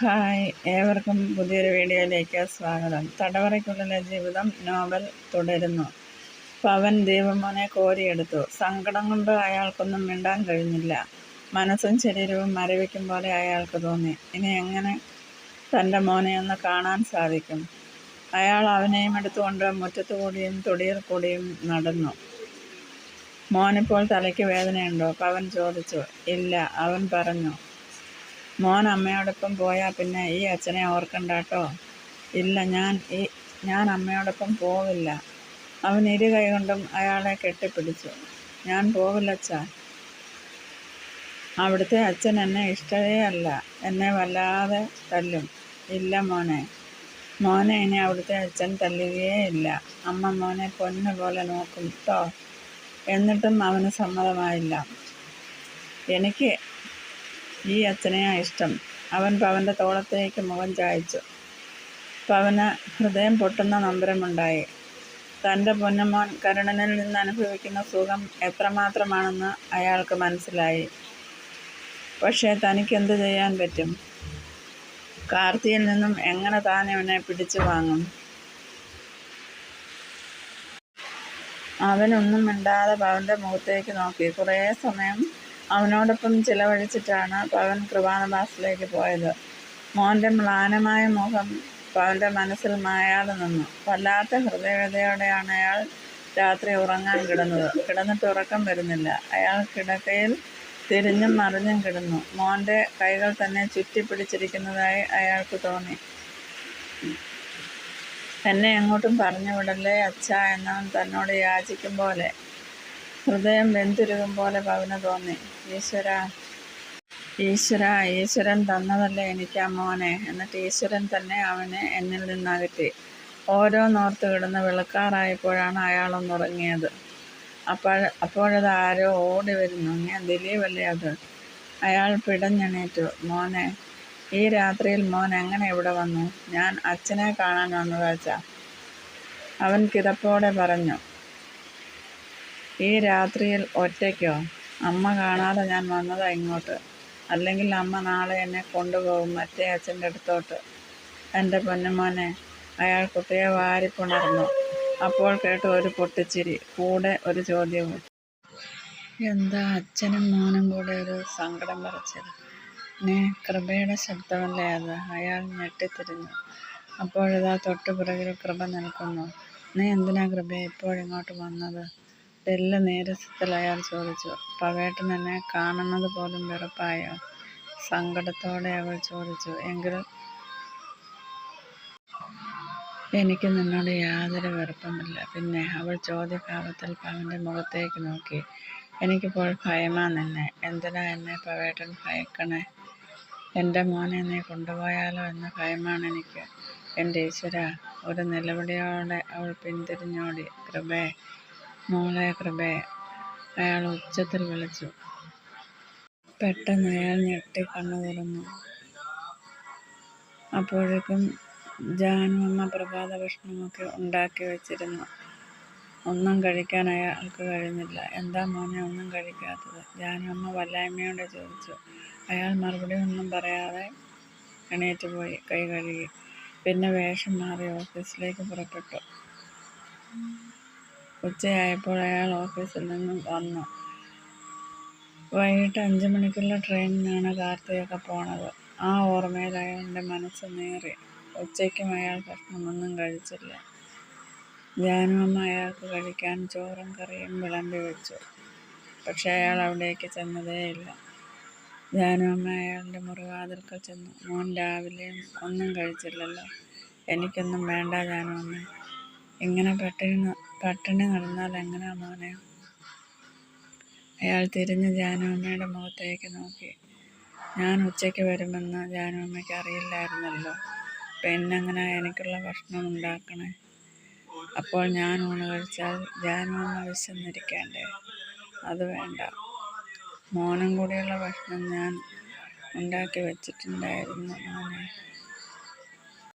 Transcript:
Hi, ഏവർക്കും പുതിയൊരു വീഡിയോയിലേക്ക് സ്വാഗതം. തടവറയ്ക്കുള്ളിലെ ജീവിതം നോവൽ തുടരുന്നു. പവൻ ദീപമോനെ കോരിയെടുത്തു. സങ്കടം കൊണ്ട് അയാൾക്കൊന്നും മിണ്ടാൻ കഴിഞ്ഞില്ല. മനസ്സും ശരീരവും മരവിക്കും പോലെ അയാൾക്ക് തോന്നി. ഇനി എങ്ങനെ തൻ്റെ മോനെ ഒന്ന് കാണാൻ സാധിക്കും? അയാൾ അവനെയും എടുത്തുകൊണ്ട് മുറ്റത്തുകൂടിയും തൊടിയിൽ കൂടിയും നടന്നു. മോനിപ്പോൾ തലയ്ക്ക് വേദനയുണ്ടോ? പവൻ ചോദിച്ചു. ഇല്ല, അവൻ പറഞ്ഞു. മോൻ അമ്മയോടൊപ്പം പോയാൽ പിന്നെ ഈ അച്ഛനെ ഓർക്കണ്ടാട്ടോ. ഇല്ല, ഞാൻ അമ്മയോടൊപ്പം പോവില്ല. അവൻ ഇരു കൈകൊണ്ടും അയാളെ കെട്ടിപ്പിടിച്ചു. ഞാൻ പോവില്ലച്ചാ. അവിടുത്തെ അച്ഛൻ എന്നെ ഇഷ്ടമേ അല്ല. എന്നെ വല്ലാതെ തല്ലും. ഇല്ല മോനെ ഇനി അവിടുത്തെ അച്ഛൻ തല്ലുകയേ ഇല്ല. അമ്മ മോനെ പൊന്നു പോലെ നോക്കും ട്ടോ. എന്നിട്ടും അവന് സമ്മതമായില്ല. എനിക്ക് ഈ അച്ഛനെയാ ഇഷ്ടം. അവൻ പവൻ്റെ തോളത്തേക്ക് മുഖം ചായച്ചു. പവന് ഹൃദയം പൊട്ടുന്ന നൊമ്പരമുണ്ടായി. തൻ്റെ പൊന്നുമോൻ കരുണനിൽ നിന്ന് അനുഭവിക്കുന്ന സുഖം എത്രമാത്രമാണെന്ന് അയാൾക്ക് മനസ്സിലായി. പക്ഷേ തനിക്കെന്ത് ചെയ്യാൻ പറ്റും? കാർത്തിയിൽ നിന്നും എങ്ങനെ താൻ ഇവനെ പിടിച്ചു വാങ്ങും? അവനൊന്നും മിണ്ടാതെ പവൻ്റെ മുഖത്തേക്ക് നോക്കി. കുറേ സമയം അവനോടൊപ്പം ചിലവഴിച്ചിട്ടാണ് പവൻ കൃപാനദാസിലേക്ക് പോയത്. മോൻ്റെ മ്ലാനമായ മുഖം പവൻ്റെ മനസ്സിൽ മായാതെ നിന്നു. വല്ലാത്ത ഹൃദയവേദനയോടെയാണ് അയാൾ രാത്രി ഉറങ്ങാൻ കിടന്നത്. കിടന്നിട്ട് ഉറക്കം വരുന്നില്ല. അയാൾ കിടക്കയിൽ തിരിഞ്ഞും മറിഞ്ഞും കിടന്നു. മോൻ്റെ കൈകൾ തന്നെ ചുറ്റിപ്പിടിച്ചിരിക്കുന്നതായി അയാൾക്ക് തോന്നി. എന്നെ എങ്ങോട്ടും പറഞ്ഞു വിടല്ലേ അച്ഛാ എന്നവൻ തന്നോട് യാചിക്കും പോലെ. ഹൃദയം വെന്തുരുകും പോലെ പവന് തോന്നി. ഈശ്വരൻ തന്നതല്ലേ എനിക്ക് ആ മോനെ. എന്നിട്ട് ഈശ്വരൻ തന്നെ അവനെ എന്നിൽ നിന്നകറ്റി. ഓരോന്നോർത്ത് കിടന്ന് വെളുക്കാറായപ്പോഴാണ് അയാളൊന്നുറങ്ങിയത്. അപ്പോഴത് ആരോ ഓടി വരുന്നു. ഞാൻ ദിലീപല്ലേ അത്? അയാൾ പിടഞ്ഞെണീറ്റു. മോനെ, ഈ രാത്രിയിൽ മോൻ എങ്ങനെ ഇവിടെ വന്നു? ഞാൻ അച്ഛനെ കാണാൻ വന്നതാച്ചാ, അവൻ കിതപ്പോടെ പറഞ്ഞു. ഈ രാത്രിയിൽ ഒറ്റയ്ക്കോ? അമ്മ കാണാതെ ഞാൻ വന്നതാ ഇങ്ങോട്ട്. അല്ലെങ്കിൽ അമ്മ നാളെ എന്നെ കൊണ്ടുപോകും മറ്റേ അച്ഛൻ്റെ അടുത്തോട്ട്. എൻ്റെ പൊന്നുമോനെ. അയാൾ കുട്ടിയെ വാരിപ്പുണർന്നു. അപ്പോൾ കേട്ടു ഒരു പൊട്ടിച്ചിരി, കൂടെ ഒരു ചോദ്യവും. എന്താ അച്ഛനും മോനും കൂടെ ഒരു സങ്കടം പറച്ചിൽ? കൃപയുടെ ശബ്ദമല്ലേ അത്? അയാൾ ഞെട്ടിത്തിരിഞ്ഞു. അപ്പോഴിതാ തൊട്ടുപിറകിൽ കൃപ നിൽക്കുന്നു. നീ എന്തിനാ കൃപയെ ഇപ്പോഴിങ്ങോട്ട് വന്നത്? ഡെല്ല് നീരസത്തിൽ അയാൾ ചോദിച്ചു. പവേട്ടൻ എന്നെ കാണുന്നത് പോലും വെറുപ്പായോ? സങ്കടത്തോടെ അവൾ ചോദിച്ചു. എങ്കിൽ എനിക്ക് നിന്നോട് യാതൊരു വെറുപ്പുമില്ല. പിന്നെ? അവൾ ചോദ്യഭാവത്തിൽ പവൻ്റെ മുഖത്തേക്ക് നോക്കി. എനിക്കിപ്പോൾ ഭയമാ നിന്നെ. എന്തിനാ എന്നെ പവേട്ടൻ ഭയക്കണേ? എൻ്റെ മോനെ നീ കൊണ്ടുപോയാലോ എന്ന ഭയമാണെനിക്ക്. എൻ്റെ ഈശ്വരാ. ഒരു നിലവിളിയോടെ അവൾ പിന്തിരിഞ്ഞോടി. കൃപേ, മോളെ കൃപേ, അയാൾ ഉച്ചത്തിൽ വിളിച്ചു. പെട്ടെന്ന് അയാൾ ഞെട്ടി കണ്ണു തുറന്നു. അപ്പോഴേക്കും ജാനുവമ്മ പ്രഭാത ഭക്ഷണമൊക്കെ ഉണ്ടാക്കി വെച്ചിരുന്നു. ഒന്നും കഴിക്കാൻ അയാൾക്ക് കഴിഞ്ഞില്ല. എന്താ മോനെ ഒന്നും കഴിക്കാത്തത്? ജാനുവമ്മ വല്ലായ്മയോടെ ചോദിച്ചു. അയാൾ മറുപടി ഒന്നും പറയാതെ എണീറ്റ് പോയി കൈ കഴുകി. പിന്നെ വേഷം മാറി ഓഫീസിലേക്ക് പുറപ്പെട്ടു. ഉച്ചയായപ്പോൾ അയാൾ ഓഫീസിൽ നിന്നും വന്നു. വൈകിട്ട് 5 മണിക്കുള്ള ട്രെയിനിനാണ് കാർത്തിയൊക്കെ പോണത്. ആ ഓർമ്മയിൽ അയാളുടെ മനസ്സ് നീറി. ഉച്ചയ്ക്കും അയാൾ ഭക്ഷണമൊന്നും കഴിച്ചില്ല. ജാനുവമ്മ അയാൾക്ക് കഴിക്കാൻ ചോറും കറിയും വിളമ്പി വെച്ചു. പക്ഷെ അയാൾ അവിടേക്ക് ചെന്നതേയില്ല. ജാനുവമ്മ അയാളുടെ മുറിവാതിൽക്കൽ ചെന്നു. മോൻ രാവിലെയും ഒന്നും കഴിച്ചില്ലല്ലോ. എനിക്കൊന്നും വേണ്ട ജാനുവമ്മ. ഇങ്ങനെ പട്ടിണി നടന്നാൽ എങ്ങനാ മോനെ? അയാൾ തിരിഞ്ഞ് ജാനുവമ്മയുടെ മുഖത്തേക്ക് നോക്കി. ഞാൻ ഉച്ചയ്ക്ക് വരുമെന്ന് ജാനുവമ്മയ്ക്ക് അറിയില്ലായിരുന്നല്ലോ. പിന്നെങ്ങനെ എനിക്കുള്ള ഭക്ഷണം ഉണ്ടാക്കണേ? അപ്പോൾ ഞാൻ ഊണ് കഴിച്ചാൽ ജാനുവമ്മ വിശന്നിരിക്കേണ്ടേ? അത് വേണ്ട. മോനും കൂടിയുള്ള ഭക്ഷണം ഞാൻ ഉണ്ടാക്കി വെച്ചിട്ടുണ്ടായിരുന്നു മോനെ.